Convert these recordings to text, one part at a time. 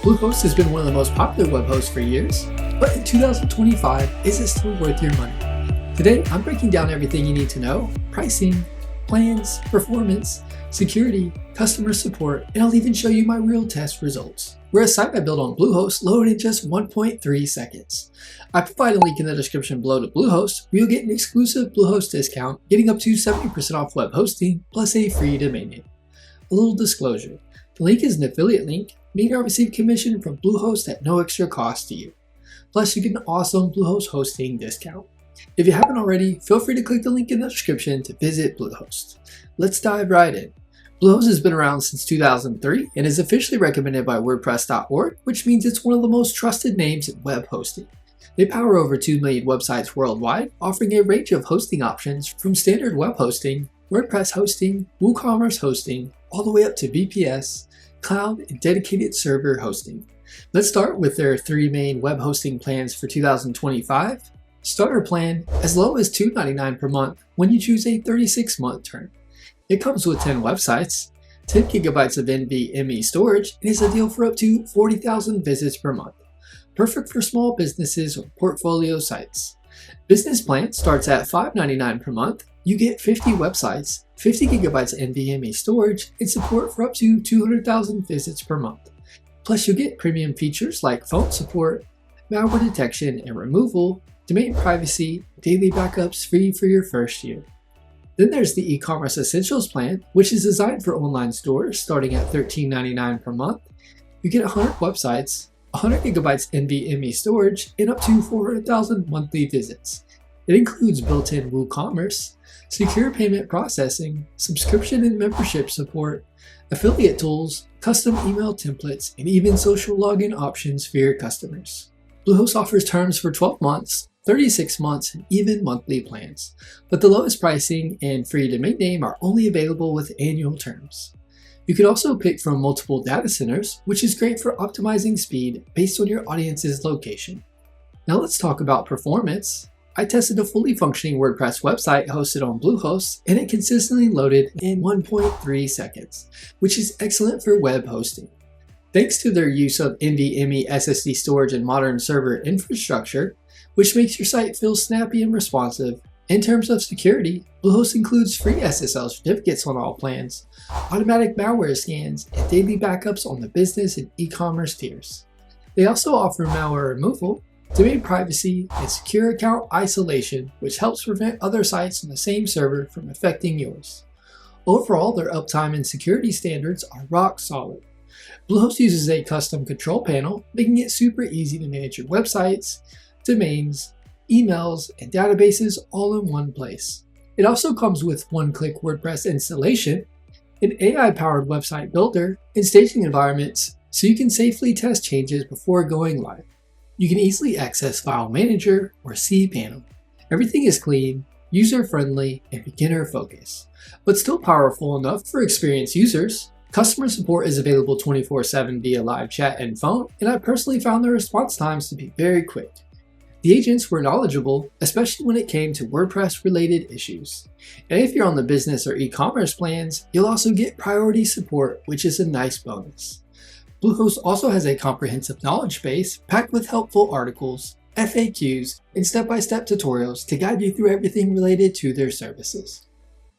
Bluehost has been one of the most popular web hosts for years, but in 2025, is it still worth your money? Today, I'm breaking down everything you need to know: pricing, plans, performance, security, customer support, and I'll even show you my real test results. We're a site I built on Bluehost loaded in just 1.3 seconds. I provide a link in the description below to Bluehost, where you'll get an exclusive Bluehost discount, getting up to 70% off web hosting, plus a free domain name. A little disclosure: the link is an affiliate link, meaning I receive commission from Bluehost at no extra cost to you. Plus, you get an awesome Bluehost hosting discount. If you haven't already, feel free to click the link in the description to visit Bluehost. Let's dive right in. Bluehost has been around since 2003 and is officially recommended by WordPress.org, which means it's one of the most trusted names in web hosting. They power over 2 million websites worldwide, offering a range of hosting options from standard web hosting, WordPress hosting, WooCommerce hosting, all the way up to VPS, cloud, and dedicated server hosting. Let's start with their 3 main web hosting plans for 2025. Starter plan, as low as $2.99 per month when you choose a 36-month term. It comes with 10 websites, 10 gigabytes of NVMe storage, and is a deal for up to 40,000 visits per month. Perfect for small businesses or portfolio sites. Business plan starts at $5.99 per month. You get 50 websites, 50 gigabytes of NVMe storage, and support for up to 200,000 visits per month. Plus, you'll get premium features like phone support, malware detection and removal, domain privacy, daily backups free for your first year. Then there's the e-commerce essentials plan, which is designed for online stores starting at $13.99 per month. You get 100 websites, 100 gigabytes NVMe storage, and up to 400,000 monthly visits. It includes built-in WooCommerce, secure payment processing, subscription and membership support, affiliate tools, custom email templates, and even social login options for your customers. Bluehost offers terms for 12 months, 36 months, and even monthly plans, but the lowest pricing and free domain name are only available with annual terms. You can also pick from multiple data centers, which is great for optimizing speed based on your audience's location. Now let's talk about performance. I tested a fully functioning WordPress website hosted on Bluehost, and it consistently loaded in 1.3 seconds, which is excellent for web hosting. Thanks to their use of NVMe SSD storage and modern server infrastructure, which makes your site feel snappy and responsive. In terms of security, Bluehost includes free SSL certificates on all plans, automatic malware scans, and daily backups on the business and e-commerce tiers. They also offer malware removal, domain privacy, and secure account isolation, which helps prevent other sites on the same server from affecting yours. Overall, their uptime and security standards are rock solid. Bluehost uses a custom control panel, making it super easy to manage your websites, domains, emails, and databases all in one place. It also comes with one-click WordPress installation, an AI-powered website builder, and staging environments so you can safely test changes before going live. You can easily access File Manager or cPanel. Everything is clean, user-friendly, and beginner-focused, but still powerful enough for experienced users. Customer support is available 24/7 via live chat and phone, and I personally found the response times to be very quick. The agents were knowledgeable, especially when it came to WordPress-related issues. And if you're on the business or e-commerce plans, you'll also get priority support, which is a nice bonus. Bluehost also has a comprehensive knowledge base packed with helpful articles, FAQs, and step-by-step tutorials to guide you through everything related to their services.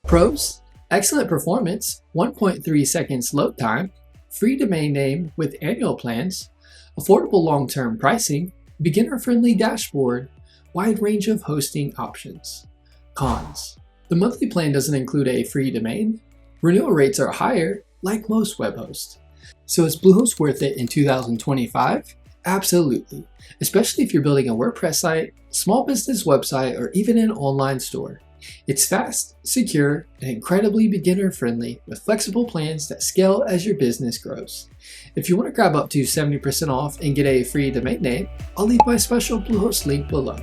Pros: excellent performance, 1.3 seconds load time, free domain name with annual plans, affordable long-term pricing, beginner-friendly dashboard, wide range of hosting options. Cons: the monthly plan doesn't include a free domain, renewal rates are higher, like most web hosts. So is Bluehost worth it in 2025? Absolutely, especially if you're building a WordPress site, small business website, or even an online store. It's fast, secure, and incredibly beginner-friendly with flexible plans that scale as your business grows. If you want to grab up to 70% off and get a free domain name, I'll leave my special Bluehost link below.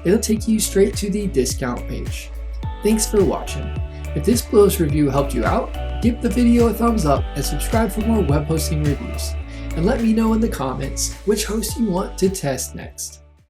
It'll take you straight to the discount page. Thanks for watching. If this Bluehost review helped you out, give the video a thumbs up and subscribe for more web hosting reviews. And let me know in the comments which host you want to test next.